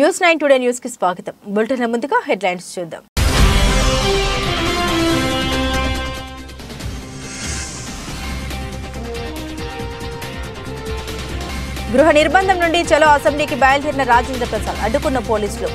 న్యూస్9 today news కి స్వాగతం. Bulletin ముందుగా హెడ్లైన్స్ చూద్దాం. గృహ నిర్బంధం నుండి చలో అసెంబ్లీకి బయలుదేరిన రాజేంద్ర ప్రసాద్ అడ్డుకున్న పోలీసులు.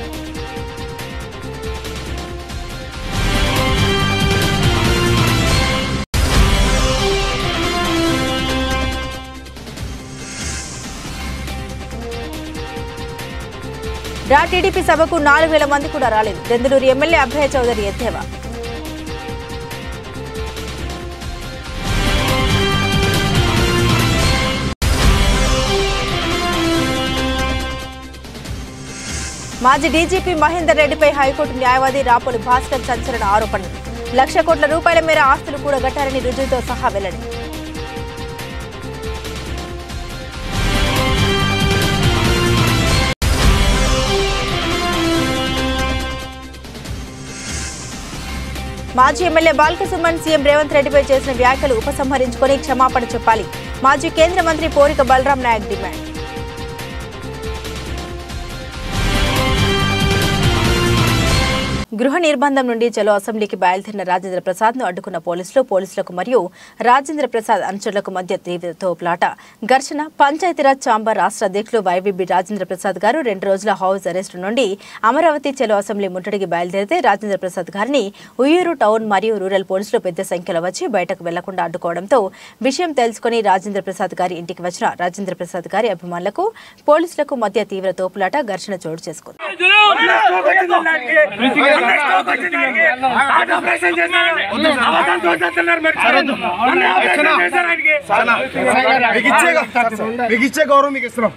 టీడీపీ సభకు 4,000 మంది కూడా రాలేదు. దెందులూరు ఎమ్మెల్యే అభయ చౌదరి ఎద్దేవా. మాజీ డీజీపీ మహేందర్ రెడ్డిపై హైకోర్టు న్యాయవాది రాపోలు భాస్కర్ సంచలన ఆరోపణలు. 1,00,00,000 కోట్ల రూపాయల మేర ఆస్తులు కూడా గట్టారని రుజువుతో సహా వెల్లడి. మాజీ ఎమ్మెల్యే బాల్క సుమన్ సీఎం రేవంత్ రెడ్డిపై చేసిన వ్యాఖ్యలు ఉపసంహరించుకొని క్షమాపణ చెప్పాలి. మాజీ కేంద్ర మంత్రి పోరిక బలరాం నాయక్ డిమాండ్. గృహ నిర్బంధం నుండి చలో అసెంబ్లీకి బయలుదేరిన రాజేంద్ర ప్రసాద్ ను అడ్డుకున్న పోలీసులకు మరియు రాజేంద్ర ప్రసాద్ అనుచరులకు మధ్య తీవ్ర తోపులాట ఘర్షణ. పంచాయతీరాజ్ ఛాంబర్ రాష్ట్ర అధ్యక్షులు వైవీబీ రాజేంద్ర ప్రసాద్ గారు 2 రోజుల హౌస్ అరెస్టు నుండి అమరావతి చలో అసెంబ్లీ ముట్టడికి బయలుదేరితే రాజేంద్ర ప్రసాద్ గారిని ఉయ్యూరు టౌన్ మరియు రూరల్ పోలీసులు పెద్ద సంఖ్యలో వచ్చి బయటకు వెళ్లకుండా అడ్డుకోవడంతో విషయం తెలుసుకుని రాజేంద్ర ప్రసాద్ గారి ఇంటికి వచ్చిన రాజేంద్ర ప్రసాద్ గారి అభిమానులకు పోలీసులకు మధ్య తీవ్ర తోపులాట ఘర్షణ చోటు చేసుకుంది. గౌరవం మీకు ఇస్తున్నాం.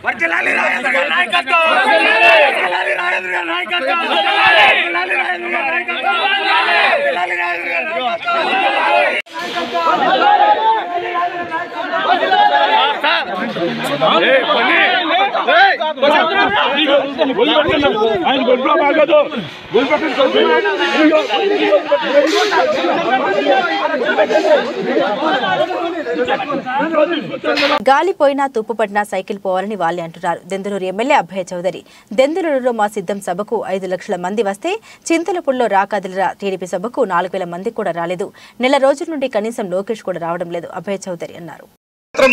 గాలిపోయినా తుప్పుపడినా సైకిల్ పోవాలని వాళ్ళే అంటున్నారు. దెందులూరు ఎమ్మెల్యే అభయ చౌదరి. దెందులూరులో మా సిద్ధం సభకు 5 లక్షల మంది వస్తే చింతలపూడిలో రాకదిలిరా టీడీపీ సభకు 4,000 మంది కూడా రాలేదు. నెల రోజుల నుండి కనీసం లోకేష్ కూడా రావడం లేదు అభయ చౌదరి అన్నారు.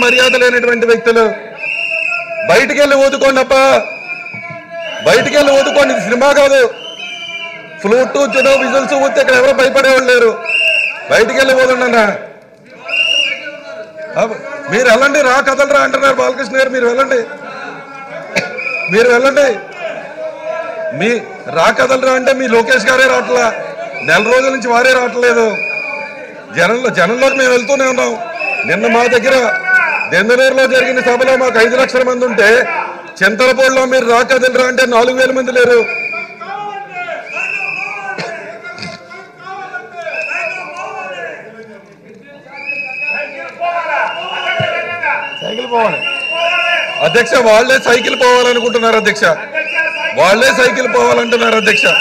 మర్యాద లేనటువంటి వ్యక్తులు బయటికి వెళ్ళి ఓదుకోండి బయటికి వెళ్ళి ఓదుకోండి. సినిమా కాదు, ఫ్లూట్ విజువల్స్ ఊతే ఇక్కడ ఎవరో భయపడేవాళ్ళు లేరు. బయటికి వెళ్ళి ఓదండి అన్న. మీరు వెళ్ళండి, రా కదలరా అంటున్నారు బాలకృష్ణ గారు. మీరు వెళ్ళండి మీ రా కదలరా అంటే మీ లోకేష్ గారే రావట్లా. నెల రోజుల నుంచి వారే రావట్లేదు. జనంలోకి మేము వెళ్తూనే ఉన్నాం. నిన్న మా దగ్గర దెందులూరులో జరిగిన సభలో మాకు 5 లక్షల మంది ఉంటే చింతలపూడిలో మీరు రా కదలరా అంటే 4,000 మంది లేరు. అధ్యక్ష వాళ్లే సైకిల్ పోవాలనుకుంటున్నారు అధ్యక్ష. వాళ్లే సైకిల్ పోవాలంటున్నారు అధ్యక్ష.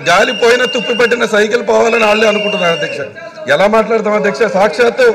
గాలి పోయిన తుప్పి పెట్టిన సైకిల్ పోవాలని వాళ్ళే అనుకుంటున్నారు అధ్యక్ష. ఎలా మాట్లాడతాం అధ్యక్ష? సాక్షాత్తు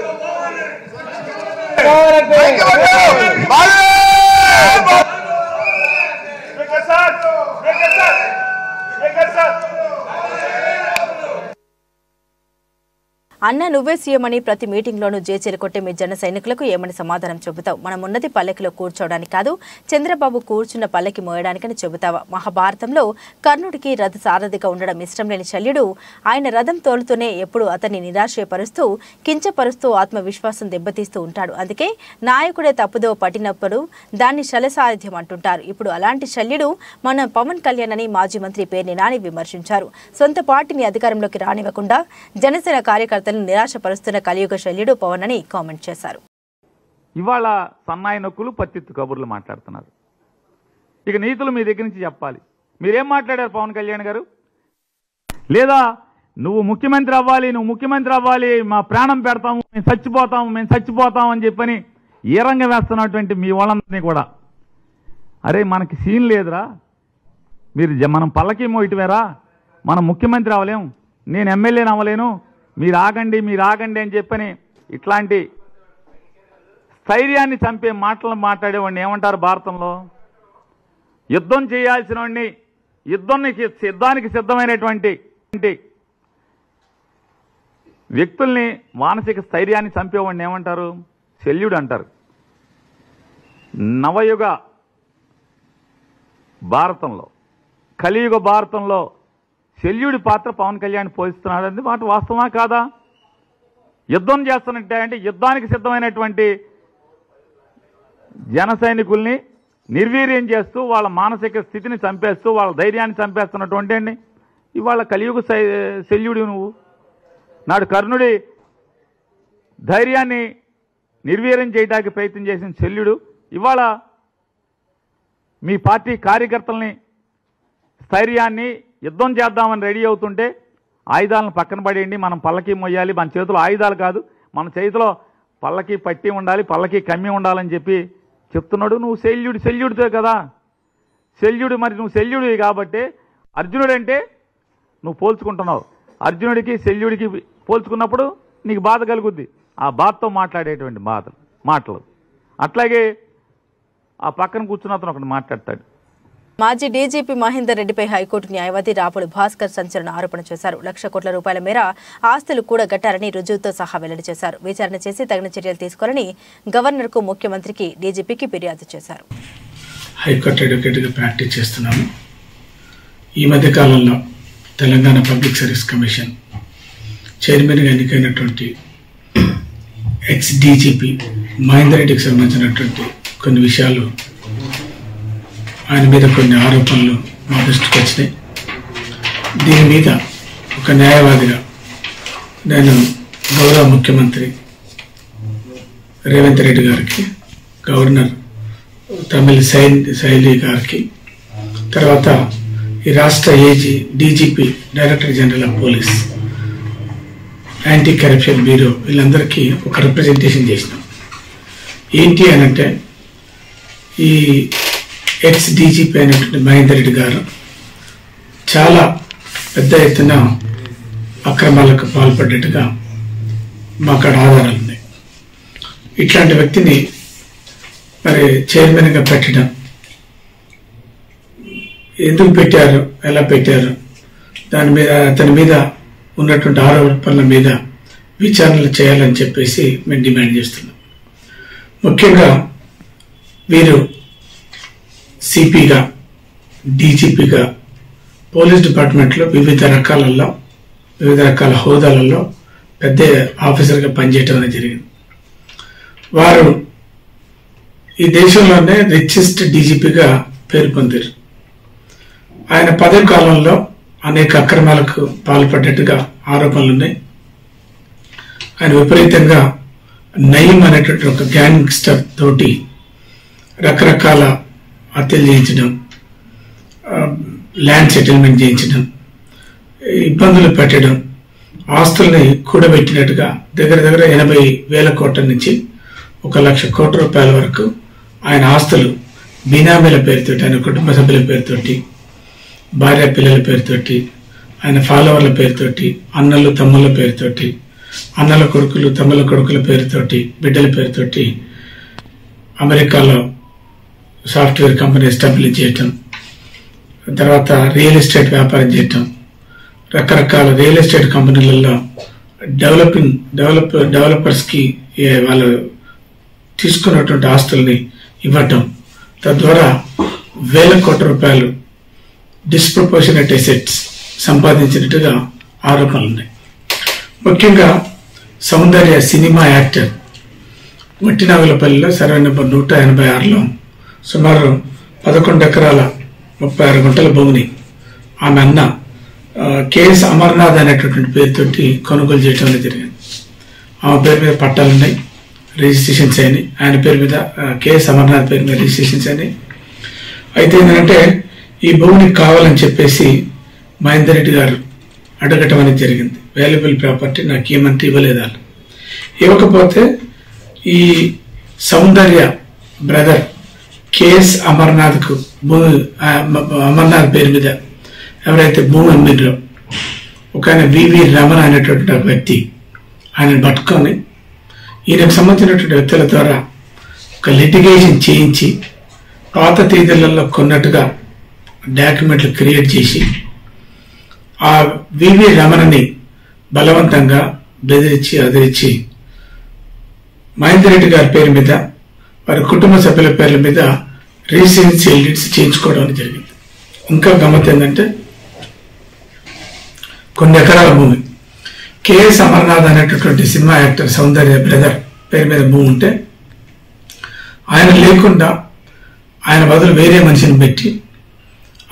అన్న నువ్వే సీఎం అని ప్రతి మీటింగ్లోనూ జేచేలు కొట్టే మీ జన సైనికులకు ఏమని సమాధానం చెబుతావు? మనం ఉన్నది పల్లెకిలో కూర్చోవడానికి కాదు, చంద్రబాబు కూర్చున్న పల్లెకి మోయడానికని చెబుతావా? మహాభారతంలో కర్ణుడికి రథ సారథిగా ఉండడం ఇష్టం లేని శల్యుడు ఆయన రథం తోలుతూనే ఎప్పుడు అతన్ని నిరాశపరుస్తూ కించపరుస్తూ ఆత్మవిశ్వాసం దెబ్బతీస్తూ ఉంటాడు. అందుకే నాయకుడే తప్పుదో పట్టినప్పుడు దాన్ని శలసారథ్యం అంటుంటారు. ఇప్పుడు అలాంటి శల్యుడు మన పవన్ కళ్యాణ్ అని మాజీ మంత్రి పేర్ని నాని విమర్శించారు. సొంత పార్టీని అధికారంలోకి రానివ్వకుండా జనసేన కార్యకర్తలు నిరాశపరుస్తున్న కలియుగ శల్యుడు పవన్ అని కామెంట్ చేశారు. ఇవాళ సన్నాయి నొక్కులు పత్తిత్తు కబుర్లు మాట్లాడుతున్నారు. ఇక నీతులు మీ దగ్గర నుంచి చెప్పాలి. మీరేం మాట్లాడారు పవన్ కళ్యాణ్ గారు? లేదా నువ్వు ముఖ్యమంత్రి అవ్వాలి, మా ప్రాణం పెడతాము, మేము చచ్చిపోతాం అని చెప్పని ఏ రంగం వేస్తున్నటువంటి మీ వాళ్ళందరినీ కూడా, అరే మనకి సీన్ లేదురా, మనం పల్లకి మోయటమేరా, మనం ముఖ్యమంత్రి అవ్వలేం, నేను ఎమ్మెల్యేని అవ్వలేను, మీరు ఆగండి అని చెప్పని ఇట్లాంటి స్థైర్యాన్ని చంపే మాటలు మాట్లాడేవాడిని ఏమంటారు భారతంలో? యుద్ధం చేయాల్సిన వాడిని, యుద్ధానికి సిద్ధమైనటువంటి వ్యక్తుల్ని, మానసిక స్థైర్యాన్ని చంపేవాడిని ఏమంటారు? శల్యుడు అంటారు. నవయుగ భారతంలో, కలియుగ భారతంలో శల్యుడి పాత్ర పవన్ కళ్యాణ్ పోషిస్తున్నాడు. అది మాట వాస్తవమా కాదా? యుద్ధం చేస్తున్నట్టే అంటే యుద్ధానికి సిద్ధమైనటువంటి జన సైనికుల్ని నిర్వీర్యం చేస్తూ వాళ్ళ మానసిక స్థితిని చంపేస్తూ వాళ్ళ ధైర్యాన్ని చంపేస్తున్నటువంటి అండి ఇవాళ కలియుగ శల్యుడి నువ్వు. నాడు కర్ణుడి ధైర్యాన్ని నిర్వీర్యం చేయడానికి ప్రయత్నం చేసిన శల్యుడు ఇవాళ మీ పార్టీ కార్యకర్తల్ని స్థైర్యాన్ని యుద్ధం చేద్దామని రెడీ అవుతుంటే ఆయుధాలను పక్కన పడేయండి, మనం పల్లకి మొయ్యాలి, మన చేతిలో ఆయుధాలు కాదు, మన చేతిలో పల్లకి పట్టి ఉండాలి, పల్లకి కమ్మి ఉండాలని చెప్పి చెప్తున్నాడు. నువ్వు శల్యుడితో కదా శల్యుడు. మరి నువ్వు శల్యుడివి కాబట్టి అర్జునుడంటే నువ్వు పోల్చుకుంటున్నావు. అర్జునుడికి శల్యుడికి పోల్చుకున్నప్పుడు నీకు బాధ కలుగుద్ది. ఆ బాధతో మాట్లాడేటువంటి మాటలు. అట్లాగే ఆ పక్కన కూర్చున్న అతను ఒకటి మాట్లాడతాడు. మాజీ డీజీపీ మహేందర్ రెడ్డిపై హైకోర్టు న్యాయవాది రాపుడు భాస్కర్ సంచలన ఆరోపణ చేశారు. 1,00,000 కోట్ల రూపాయల మేర ఆస్తులు కూడా గట్టారని రుజువుతో సహా వెల్లడి చేశారు. విచారణ చేసి తగిన చర్యలు తీసుకోవాలని గవర్నర్కు, ముఖ్యమంత్రికి, డీజీపీకి ఫిర్యాదు చేశారు. హైకోర్టు అడ్వకేట్గా ప్రాక్టీస్ చేస్తున్నాను. ఈ మధ్య కాలంలో తెలంగాణ పబ్లిక్ సర్వీస్ కమిషన్ చైర్మన్గా ఎన్నికైనటువంటి ఎక్స్ డీజీపీ మహేందర్ రెడ్డికి సంబంధించినటువంటి కొన్ని విషయాలు, ఆయన మీద కొన్ని ఆరోపణలు మా దృష్టికి వచ్చినాయి. దీని మీద ఒక న్యాయవాదిగా నేను గౌరవ ముఖ్యమంత్రి రేవంత్ రెడ్డి గారికి, గవర్నర్ తమిళసై గారికి, తర్వాత ఈ రాష్ట్ర DGP, director general of police, anti corruption bureau, వీళ్ళందరికీ ఒక రిప్రజెంటేషన్ చేసినాం. ఏంటి అనంటే ఈ ఎక్స్ డీజీపీ అయినటువంటి మహేందర్ రెడ్డి గారు చాలా పెద్ద ఎత్తున అక్రమాలకు పాల్పడ్డట్టుగా మాకు ఆధారాలు ఉన్నాయి. ఇట్లాంటి వ్యక్తిని మరి చైర్మన్గా పెట్టడం, ఎందుకు పెట్టారు, ఎలా పెట్టారు, దాని మీద అతని మీద ఉన్నటువంటి ఆరోపణల మీద విచారణలు చేయాలని చెప్పేసి మేము డిమాండ్ చేస్తున్నాం. ముఖ్యంగా వీరు సిపిగా, డీజీపీగా పోలీస్ డిపార్ట్మెంట్లో వివిధ రకాల హోదాలలో పెద్ద ఆఫీసర్గా పనిచేయటం అనేది జరిగింది. వారు ఈ దేశంలోనే రిచెస్ట్ డీజీపీగా పేరు పొందారు. ఆయన పదవి కాలంలో అనేక అక్రమాలకు పాల్పడ్డట్టుగా ఆరోపణలు ఉన్నాయి. ఆయన విపరీతంగా నయీం అనేటువంటి ఒక గ్యాంగ్స్టర్ తోటి రకరకాల హత్యలు చేయించడం, ల్యాండ్ సెటిల్మెంట్ చేయించడం, ఇబ్బందులు పెట్టడం, ఆస్తుల్ని కూడబెట్టినట్టుగా దగ్గర 80,000 కోట్ల నుంచి 1,00,000 కోట్ల రూపాయల వరకు ఆయన ఆస్తులు బినామీల పేరుతోటి, ఆయన కుటుంబ సభ్యుల పేరుతోటి, భార్య పిల్లల పేరుతోటి, ఆయన ఫాలోవర్ల పేరుతోటి, అన్నలు తమ్ముళ్ళ పేరుతోటి, అన్నల కొడుకులు తమ్ముళ్ళ కొడుకుల పేరుతోటి, బిడ్డల పేరుతోటి అమెరికాలో సాఫ్ట్వేర్ కంపెనీ ఎస్టాబ్లిష్ చేయటం, తర్వాత రియల్ ఎస్టేట్ వ్యాపారం చేయటం, రకరకాల రియల్ ఎస్టేట్ కంపెనీలలో డెవలపర్స్కి వాళ్ళు తీసుకున్నటువంటి ఆస్తుల్ని ఇవ్వటం, తద్వారా 1,000 కోట్ల రూపాయలు డిస్ప్రపోర్షనేట్ అసెట్స్ సంపాదించినట్టుగా ఆరోపణలు ఉన్నాయి. ముఖ్యంగా సౌందర్య సినిమా యాక్టర్ వట్టినాగులపల్లిలో సర్వే నెంబర్ 186లో సుమారు 11 ఎకరాల 36 గుంటల భూమిని ఆమె అన్న కేఎస్ అమర్నాథ్ అనేటటువంటి పేరుతోటి కొనుగోలు చేయడం అనేది జరిగింది. ఆమె పేరు మీద పట్టాలున్నాయి, రిజిస్ట్రేషన్స్ అయినాయి. ఆయన పేరు మీద కేఎస్ అమర్నాథ్ పేరు మీద రిజిస్ట్రేషన్స్ అయినాయి. అయితే ఏంటంటే ఈ భూమిని కావాలని చెప్పేసి మహేందర్ రెడ్డి గారు అడగటం అనేది జరిగింది. వాల్యుబుల్ ప్రాపర్టీ నాకు ఏమంటే ఇవ్వలేదు. ఇవ్వకపోతే ఈ సౌందర్య బ్రదర్ కేఎస్ అమర్నాథ్కు అమర్నాథ్ పేరు మీద ఎవరైతే భూమి అమ్మిండ్రో ఒక ఆయన వివి రమణ అనేటువంటి వ్యక్తి, ఆయన పట్టుకొని ఈయనకు సంబంధించినటువంటి వ్యక్తుల ద్వారా ఒక లిటిగేషన్ చేయించి పాత తేదీలలో కొన్నట్టుగా డాక్యుమెంట్లు క్రియేట్ చేసి ఆ వివి రమణని బలవంతంగా బెదిరించి అదిరించి మహేందర్ రెడ్డి గారి పేరు మీద వారి కుటుంబ సభ్యుల పేర్ల మీద రెసిడెన్షియల్ డీడ్స్ చేయించుకోవడం జరిగింది. ఇంకా గమ్మత్ ఏంటంటే కొన్ని ఎకరాల భూమి కెఎస్ అమర్నాథ్ అనేటటువంటి సినిమా యాక్టర్ సౌందర్య బ్రదర్ పేరు మీద భూమి ఉంటే ఆయన లేకుండా ఆయన బదులు వేరే మనిషిని పెట్టి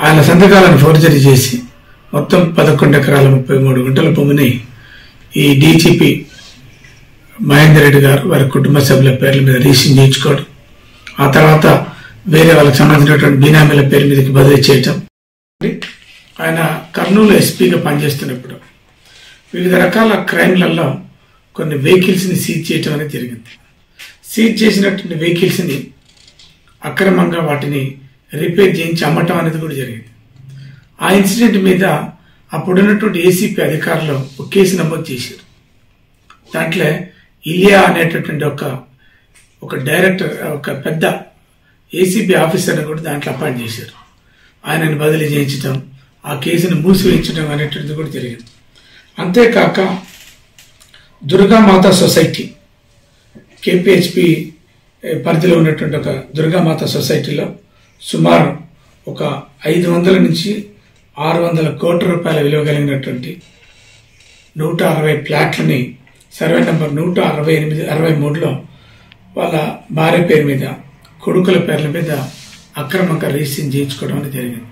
ఆయన సంతకాలను ఫోర్జరీ చేసి మొత్తం 11 ఎకరాల 33 గుంటల భూమిని ఈ డీజీపీ మహేందర్ రెడ్డి గారు వారి కుటుంబ సభ్యుల పేర్ల మీద రిజిస్ట్రేషన్ చేయించుకోవడం, ఆ తర్వాత వేరే వాళ్ళకి సంబంధించినటువంటి బినామీల పేరు మీదకి బదిలీ చేయటం. ఆయన కర్నూలు ఎస్పీగా పనిచేస్తున్నప్పుడు వివిధ రకాల క్రైమ్లలో కొన్ని వెహికల్స్ని సీజ్ చేయటం అనేది జరిగింది. సీజ్ చేసినటువంటి వెహికల్స్ని అక్రమంగా వాటిని రిపేర్ చేయించి అమ్మటం అనేది కూడా జరిగింది. ఆ ఇన్సిడెంట్ మీద అప్పుడున్నటువంటి ఏసీపీ అధికారులు ఒక కేసు నమోదు చేశారు. దాంట్లో ఇలియా అనేటటువంటి ఒక డైరెక్టర్, ఒక పెద్ద ఏసీబీ ఆఫీసర్ని కూడా దాంట్లో అపాయింట్ చేశారు. ఆయనను బదిలీ చేయించడం, ఆ కేసును మూసివేయించడం అనేటువంటిది కూడా జరిగింది. అంతేకాక దుర్గామాత సొసైటీ కేపీహెచ్పి పరిధిలో ఉన్నటువంటి ఒక దుర్గామాత సొసైటీలో సుమారు ఒక 500 నుంచి 600 కోట్ల రూపాయల విలువ కలిగినటువంటి 160 ప్లాట్లని సర్వే నంబర్ 168-63లో వాళ్ళ భార్య పేరు మీద, కొడుకుల పేర్ల మీద అక్రమంగా రిజిస్ట్రేషన్ చేయించుకోవడం అనేది జరిగింది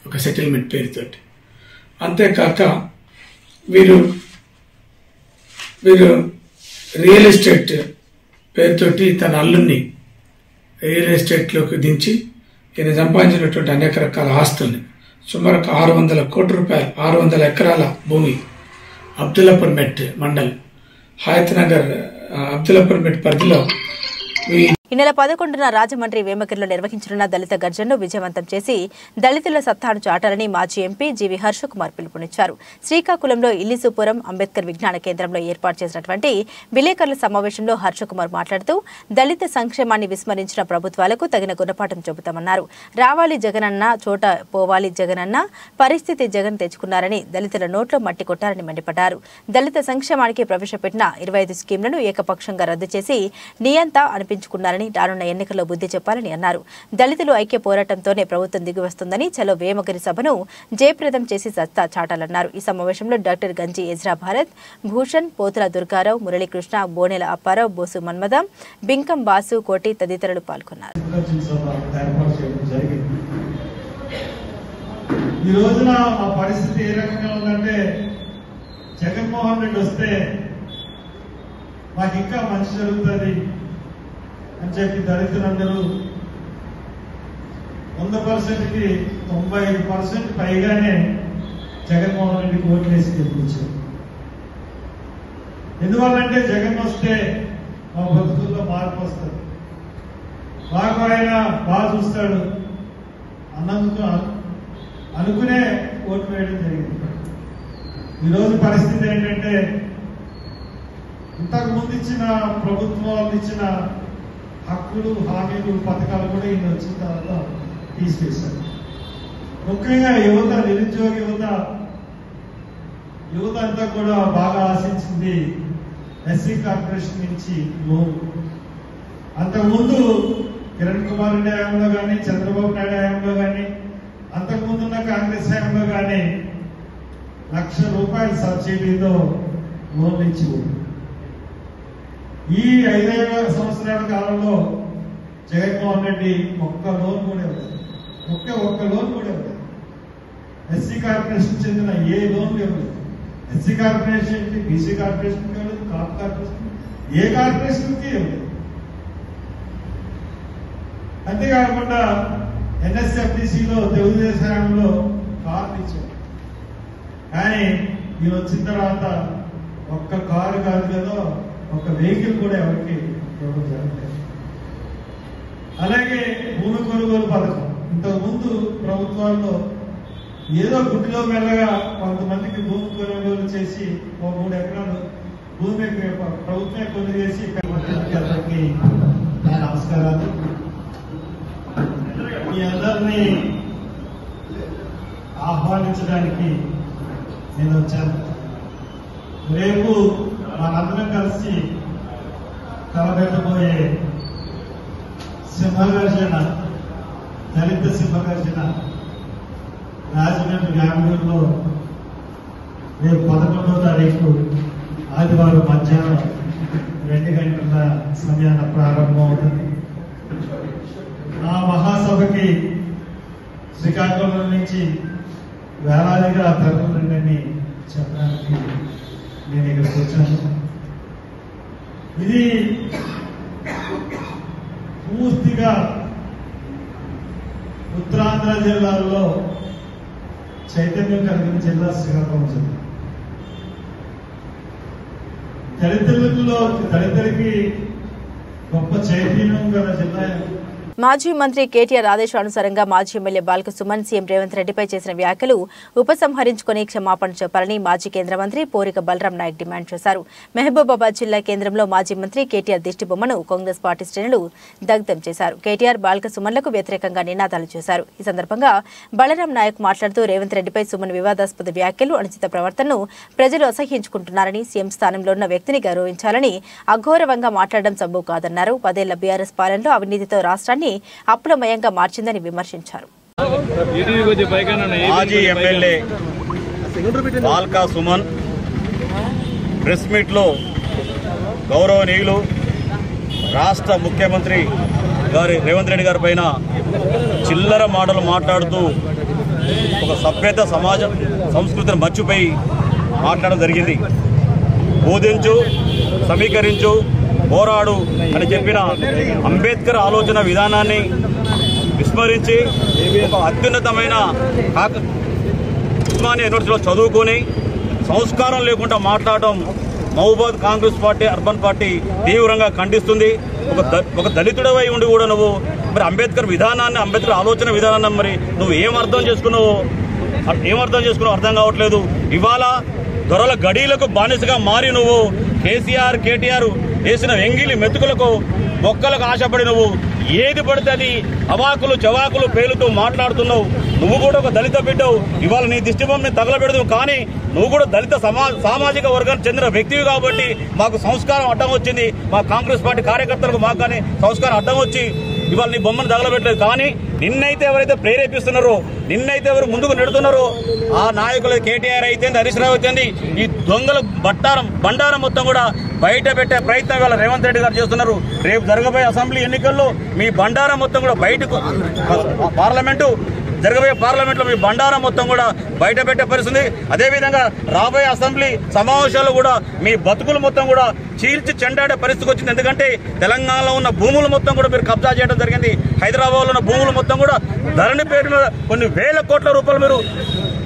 ఒక సెటిల్మెంట్ పేరుతోటి. అంతేకాక వీరు రియల్ ఎస్టేట్ పేరుతోటి తన అల్లుని రియల్ ఎస్టేట్లోకి దించి ఈయన సంపాదించినటువంటి అనేక రకాల ఆస్తుల్ని సుమారు 600 కోట్ల రూపాయలు 600 ఎకరాల భూమి అబ్దుల్లాపూర్ మెట్ మండల్ హయత్ నగర్ అబ్దుల్లాపూర్ మెట్ పరిధిలో ఈ నెల 11న రాజమండ్రి వేమగిరిలో నిర్వహించనున్న దళిత గర్జనను విజయవంతం చేసి దళితుల సత్తాను చాటాలని మాజీ ఎంపీ జీవి హర్షకుమార్ పిలుపునిచ్చారు. శ్రీకాకుళంలో ఇల్లిసుపురం అంబేద్కర్ విజ్ఞాన కేంద్రంలో ఏర్పాటు చేసినటువంటి విలేకరుల సమావేశంలో హర్షకుమార్ మాట్లాడుతూ దళిత సంక్షేమాన్ని విస్మరించిన ప్రభుత్వాలకు తగిన గుణపాఠం చెబుతామన్నారు. రావాలి జగనన్న చోట పోవాలి జగనన్న పరిస్థితి జగన్ తెచ్చుకున్నారని దళితుల నోట్లో మట్టి కొట్టారని మండిపడ్డారు. దళిత సంక్షేమానికి ప్రవేశపెట్టిన 25 స్కీమ్లను ఏకపక్షంగా రద్దు చేసి నియంత అనిపించుకున్నారని, రానున్న ఎన్నికల్లో బుద్ధి చెప్పాలని అన్నారు. దళితులు ఐక్య పోరాటంతోనే ప్రభుత్వం దిగివస్తుందని, చలో వేమగిరి సభను జయప్రదం చేసి సత్తా చాటాలన్నారు. ఈ సమావేశంలో డాక్టర్ గంజి ఎజ్రా భారత్, భూషణ్, పోతుల దుర్గారావు, మురళీకృష్ణ, బోనెల అప్పారావు, బోసు మన్మద, బింకం బాసు, కోటి తదితరులు పాల్గొన్నారు. ఈ రోజున ఆ పరిస్థితి ఏ రకంగా ఉందంటే, జగన్మోహన్ రెడ్డి వస్తే మాకు ఇంకా మంచి జరుగుతుంది అని చెప్పి దళితులందరూ 100%కి 95% పైగానే జగన్మోహన్ రెడ్డికి ఓట్లు వేసి గెలిపించారు. ఎందువల్లంటే జగన్ వస్తే మా బతుకుల్లో మార్పు వస్తుంది, మాకు ఆయన బాగా చూస్తాడు అన్నందుకు అనుకునే ఓటు వేయడం జరిగింది. ఈరోజు పరిస్థితి ఏంటంటే, ఇంతకు ముందు ఇచ్చిన ప్రభుత్వాలు ఇచ్చిన హక్కులు, హామీలు, పథకాలు కూడా ఈయన వచ్చిన తర్వాత తీసివేశారు. ముఖ్యంగా యువత, నిరుద్యోగ యువత అంతా కూడా బాగా ఆశించింది ఎస్సీ కార్పొరేషన్ నుంచి లోన్. అంతకుముందు కిరణ్ కుమార్ రెడ్డి హయాంలో కానీ, చంద్రబాబు నాయుడు హయాంలో కానీ, అంతకుముందున్న కాంగ్రెస్ హయాంలో కానీ ₹1,00,000 సబ్సిడీతో లోన్లు ఇచ్చి ఈ 5 సంవత్సరాల కాలంలో జగన్మోహన్ రెడ్డి ఒక్క లోన్ కూడా ఇవ్వలేదు. ఒక్క లోన్ కూడా ఇవ్వలేదు. ఎస్సీ కార్పొరేషన్ చెందిన ఏ లోన్లు ఇవ్వలేదు. ఎస్సీ కార్పొరేషన్, బీసీ కార్పొరేషన్ ఇవ్వలేదు, కాప్ కార్పొరేషన్, ఏ కార్పొరేషన్కి ఇవ్వలేదు. అంతేకాకుండా ఎన్ఎస్ఎఫ్డిసిలో తెలుగుదేశంలో కార్లు ఇచ్చారు. కానీ ఈయన వచ్చిన తర్వాత ఒక్క కారు కాదు కదా, ఒక వెహికల్ కూడా ఎవరికి ఇవ్వడం జరగలేదు. అలాగే భూమి కొనుగోలు పథకం, ఇంతకుముందు ప్రభుత్వాల్లో ఏదో గుడ్డిలో మెల్లగా కొంతమందికి భూమి కొనుగోలు చేసి 3 ఎకరాలు భూమి ప్రభుత్వమే కొనుగోలు చేసి నమస్కారాలు. మీ అందరినీ ఆహ్వానించడానికి నేను వచ్చాను. రేపు మనందరం కలిసి తలపెట్టబోయే సింహగర్జన, దళిత సింహగర్జన రాజమండ్రి గ్రామీణంలో రేపు 11వ తారీఖు ఆదివారం మధ్యాహ్నం 2 గంటల సమయాన ప్రారంభం అవుతుంది. ఆ మహాసభకి శ్రీకాకుళం నుంచి వేలాదిగా తరలిందని చెప్పడానికి నేను ఇక్కడికి వచ్చాను. ఇది పూర్తిగా ఉత్తరాంధ్ర జిల్లాల్లో చైతన్యం కలిగిన జిల్లా శ్రీకాకుళం జిల్లా. దళితులకి గొప్ప చైతన్యం గల జిల్లా. మాజీ మంత్రి కేటీఆర్ ఆదేశానుసారంగా మాజీ ఎమ్మెల్యే బాల్క సుమన్ సీఎం రేవంత్ రెడ్డిపై చేసిన వ్యాఖ్యలు ఉపసంహరించుకుని క్షమాపణ చెప్పాలని మాజీ కేంద్ర మంత్రి పోరిక బలరాం నాయక్ డిమాండ్ చేశారు. మహబూబాబాద్ జిల్లా కేంద్రంలో మాజీ మంత్రి కేటీఆర్ దిష్టిబొమ్మను కాంగ్రెస్ పార్టీ శ్రేణులు దగ్ధం చేశారు. కేటీఆర్ బాల్క సుమన్లకు వ్యతిరేకంగా నినాదాలు చేశారు. ఈ సందర్భంగా బలరాం నాయక్ మాట్లాడుతూ రేవంత్ రెడ్డిపై సుమన్ వివాదాస్పద వ్యాఖ్యలు, అనుచిత ప్రవర్తనను ప్రజలు అసహ్యించుకుంటున్నారని, సీఎం స్థానంలో ఉన్న వ్యక్తిని గౌరవించాలని అఘోరవంగా మాట్లాడడం సబబు కాదన్నారు. 10 ఏళ్ల బీఆర్ఎస్ పాలనలో అవినీతితో రాష్ట్రాన్ని అప్పులమయంగా మార్చిందని విమర్శించారు. మాజీ MLA Balka Suman press meet లో గౌరవనీయులు రాష్ట్ర ముఖ్యమంత్రి గారి రేవంత్ రెడ్డి గారి పైన చిల్లర మాటలు మాట్లాడుతూ ఒక సభ్యత సమాజ సంస్కృతిని మర్చిపోయి మాట్లాడడం జరిగింది. బోధించు, సమీకరించు, పోరాడు అని చెప్పిన అంబేద్కర్ ఆలోచన విధానాన్ని విస్మరించి ఒక అత్యున్నతమైన ఉస్మానియా యూనివర్సిటీలో చదువుకొని సంస్కారం లేకుండా మాట్లాడటం Mahabubabad Congress party, urban party తీవ్రంగా ఖండిస్తుంది. ఒక దళితుడవై ఉండి కూడా నువ్వు మరి అంబేద్కర్ విధానాన్ని, అంబేద్కర్ ఆలోచన విధానాన్ని మరి నువ్వు ఏం అర్థం చేసుకున్నావు అర్థం కావట్లేదు. ఇవాళ దొరల గడీలకు బానిసగా మారి నువ్వు కేసీఆర్, కేటీఆర్ వేసిన ఎంగిలి మెతుకులకు బొక్కలకు ఆశపడి నువ్వు ఏది పడితే అది అవాకులు చవాకులు పేలుతూ మాట్లాడుతున్నావు. నువ్వు కూడా ఒక దళిత బిడ్డవు. ఇవాళ నీ దిష్టిబొమ్మని తగలబెడదు, కానీ నువ్వు కూడా దళిత సామాజిక వర్గానికి చెందిన వ్యక్తివి కాబట్టి మాకు సంస్కారం అడ్డం వచ్చింది. మా కాంగ్రెస్ పార్టీ కార్యకర్తలకు మాకు కానీ సంస్కారం అడ్డం వచ్చి ఇవాళ నీ బొమ్మను తగలబెట్టలేదు. కానీ నిన్నైతే ఎవరైతే ప్రేరేపిస్తున్నారో, నిన్నైతే ఎవరు ముందుకు నెడుతున్నారో ఆ నాయకులు కేటీఆర్ అయితే, హరీష్ రావు అయితే, ఈ దొంగల బండారం మొత్తం కూడా బయట పెట్టే ప్రయత్నం ఇవాళ రేవంత్ రెడ్డి గారు చేస్తున్నారు. రేపు జరగబోయే అసెంబ్లీ ఎన్నికల్లో మీ బండారం మొత్తం కూడా బయటకు జరగబోయే పార్లమెంట్లో మీ బండారం మొత్తం కూడా బయట పెట్టే పరిస్థితి. అదేవిధంగా రాబోయే అసెంబ్లీ సమావేశాల్లో కూడా మీ బతుకులు మొత్తం కూడా చీల్చి చెండాడే పరిస్థితికి వచ్చింది. ఎందుకంటే తెలంగాణలో ఉన్న భూములు మొత్తం కూడా మీరు కబ్జా చేయడం జరిగింది. హైదరాబాద్లో ఉన్న భూములు మొత్తం కూడా ధరణి పేరు మీద కొన్ని వేల కోట్ల రూపాయలు మీరు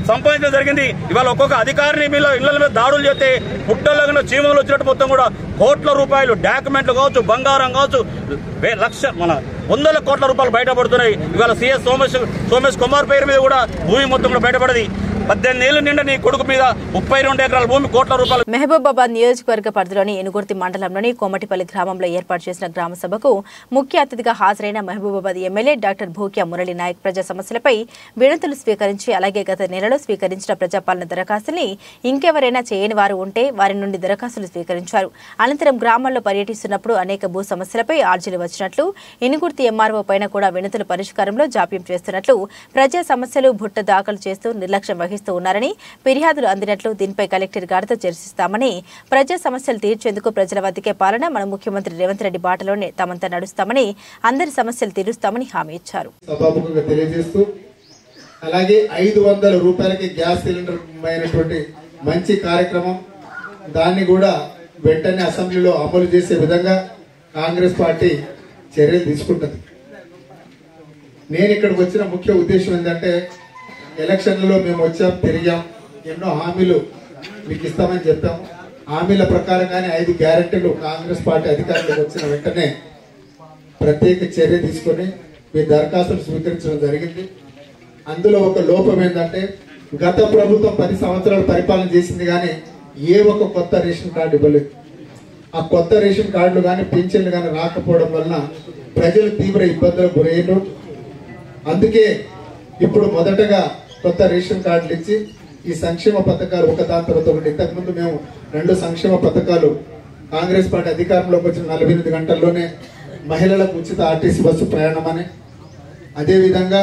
సంపాదించడం జరిగింది. ఇవాళ ఒక్కొక్క అధికారిని మీలో ఇళ్ల మీద దాడులు చేస్తే పుట్టలో చీమలు వచ్చినట్టు మొత్తం కూడా కోట్ల రూపాయలు డాక్యుమెంట్లు కావచ్చు, బంగారం కావచ్చు, వందల కోట్ల రూపాయలు బయటపడుతున్నాయి. ఇవాళ సీఎస్ సోమేష్ కుమార్ పేరు మీద కూడా భూమి మొత్తం కూడా బయటపడింది. 18 ఏళ్ల నిండా నీ కొడుకు మీద 32 ఎకరాల భూమి కోట్ల రూపాయలు. మహబూబాబాద్ నియోజకవర్గ పరిధిలోని ఎనుగుర్తి మండలంలోని కోమటిపల్లి గ్రామంలో ఏర్పాటు చేసిన గ్రామ సభకు ముఖ్య అతిథిగా హాజరైన మహబూబాబాద్ ఎమ్మెల్యే డాక్టర్ భూక్యా మురళీ నాయక్ ప్రజా సమస్యలపై వినతులు స్వీకరించి, అలాగే గత నెలలో స్వీకరించిన ప్రజాపాలన దరఖాస్తుల్ని ఇంకెవరైనా చేయని వారు ఉంటే వారి నుండి దరఖాస్తులు స్వీకరించారు. అనంతరం గ్రామాల్లో పర్యటిస్తున్నప్పుడు అనేక భూ సమస్యలపై ఆర్జీలు వచ్చినట్లు, ఎనుగుర్తి ఎంఆర్ఓ పైన కూడా వినతుల పరిష్కారంలో జాప్యం చేస్తున్నట్లు, ప్రజా సమస్యలు బుట్ట దాఖలు చేస్తూ నిర్లక్ష్యం వహిస్తూ ఉన్నారని, ఫిర్యాదులు అందినట్లు, దీనిపై కలెక్టర్ గారితో చర్చిస్తామని, ప్రజా సమస్యలు తీర్చేందుకు ప్రజల వద్దకే పాలన, మన ముఖ్యమంత్రి రేవంత్ రెడ్డి బాటలోనే తమంతా నడుస్తామని, అందరి సమస్యలు తీరుస్తామని హామీ ఇచ్చారు. అలాగే 500 రూపాయలకి గ్యాస్ సిలిండర్ అయినటువంటి మంచి కార్యక్రమం, దాన్ని కూడా వెంటనే అసెంబ్లీలో అమలు చేసే విధంగా కాంగ్రెస్ పార్టీ చర్యలు తీసుకుంటుంది. నేను ఇక్కడికి వచ్చిన ముఖ్య ఉద్దేశం ఏంటంటే, ఎలక్షన్లలో మేము వచ్చాం, తిరిగాం, ఎన్నో హామీలు మీకు ఇస్తామని చెప్పాము. హామీల ప్రకారంగానే 5 గ్యారెంటీలు కాంగ్రెస్ పార్టీ అధికారంలోకి వచ్చిన వెంటనే ప్రత్యేక చర్య తీసుకొని మీ దరఖాస్తులు స్వీకరించడం జరిగింది. అందులో ఒక లోపం ఏంటంటే, గత ప్రభుత్వం 10 సంవత్సరాలు పరిపాలన చేసింది, కానీ ఏ ఒక్క కొత్త రేషన్ కార్డు ఇవ్వలేదు. ఆ కొత్త రేషన్ కార్డులు కానీ పింఛన్లు కానీ రాకపోవడం వలన ప్రజలు తీవ్ర ఇబ్బందులకు గురయ్యారు. అందుకే ఇప్పుడు మొదటగా కొత్త రేషన్ కార్డులు ఇచ్చి ఈ సంక్షేమ పథకాలు ఒకదాని తర్వాత ఒకటి, ఇంతకుముందు మేము 2 సంక్షేమ పథకాలు కాంగ్రెస్ పార్టీ అధికారంలోకి వచ్చిన 48 గంటల్లోనే మహిళలకు ఉచిత ఆర్టీసీ బస్సు ప్రయాణం అని, అదేవిధంగా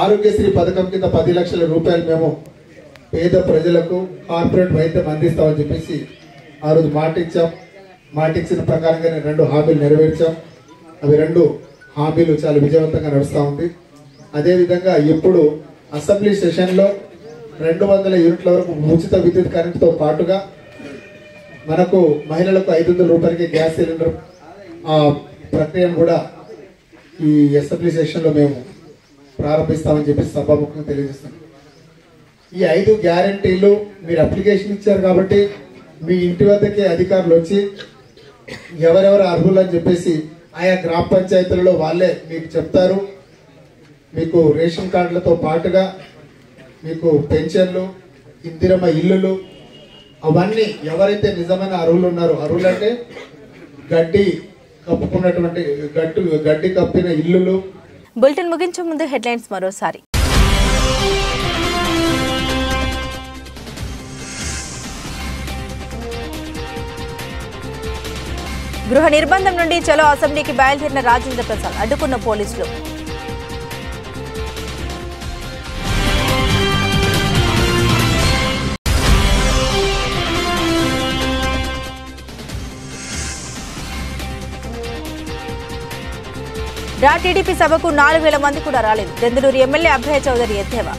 ఆరోగ్యశ్రీ పథకం కింద 10 లక్షల రూపాయలు మేము పేద ప్రజలకు కార్పొరేట్ వైద్యం అందిస్తామని చెప్పేసి ఆ రోజు మాట ఇచ్చాం. మాట ఇచ్చిన ప్రకారంగానే 2 హామీలు నెరవేర్చాం. అవి 2 హామీలు చాలా విజయవంతంగా నడుస్తూ ఉంది. అదేవిధంగా ఇప్పుడు అసెంబ్లీ సెషన్లో 200 యూనిట్ల వరకు ఉచిత విద్యుత్ కరెంటుతో పాటుగా మనకు మహిళలకు 500 రూపాయలకి గ్యాస్ సిలిండర్ ఆ ప్రక్రియను కూడా ఈ అసెంబ్లీ సెషన్లో మేము ప్రారంభిస్తామని చెప్పి సభాముఖంగా తెలియజేస్తాం. ఈ 5 గ్యారంటీలు మీరు అప్లికేషన్ ఇచ్చారు కాబట్టి మీ ఇంటి వద్దకే అధికారులు వచ్చి ఎవరెవరు అర్హులు అని చెప్పేసి ఆయా గ్రామ పంచాయతీలలో వాళ్ళే మీకు చెప్తారు. మీకు రేషన్ కార్డులతో పాటుగా మీకు పెన్షన్లు, ఇందిరమ్మ ఇల్లులు, అవన్నీ ఎవరైతే నిజమైన అర్హులు ఉన్నారో, అర్హులంటే గడ్డి కప్పుకున్నటువంటి గడ్డి కప్పిన ఇల్లులు. బులెటిన్ ముగించే ముందు హెడ్లైన్స్ మరోసారి. గృహ నిర్బంధం నుండి చలో అసెంబ్లీకి బయలుదేరిన రాజేంద్ర ప్రసాద్, అడ్డుకున్న పోలీసులు. టీడీపీ సభకు 4,000 మంది కూడా రాలేదు. దెందులూరు ఎమ్మెల్యే అభయ చౌదరి ఎద్దేవా.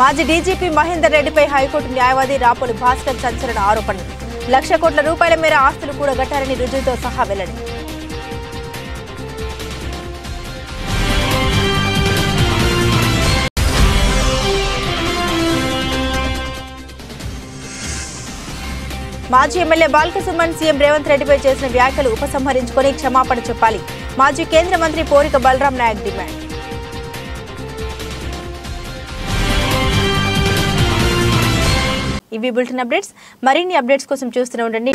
మాజీ డీజీపీ మహేందర్ రెడ్డిపై హైకోర్టు న్యాయవాది రాపోలి భాస్కర్ సంచలన ఆరోపణలు. 1,00,00,000 కోట్ల రూపాయల మేర ఆస్తులు కూడా గట్టారని రుజువుతో సహా వెల్లడి. మాజీ ఎమ్మెల్యే బాల్కసుమన్ సీఎం రేవంత్ రెడ్డిపై చేసిన వ్యాఖ్యలు ఉపసంహరించుకొని క్షమాపణ చెప్పాలి. మాజీ కేంద్ర మంత్రి పోరిక బలరాం నాయక్ డిమాండ్. ఇవి బులెటిన్ అప్డేట్స్. మరిన్ని అప్డేట్స్ కోసం చూస్తూనే ఉండండి.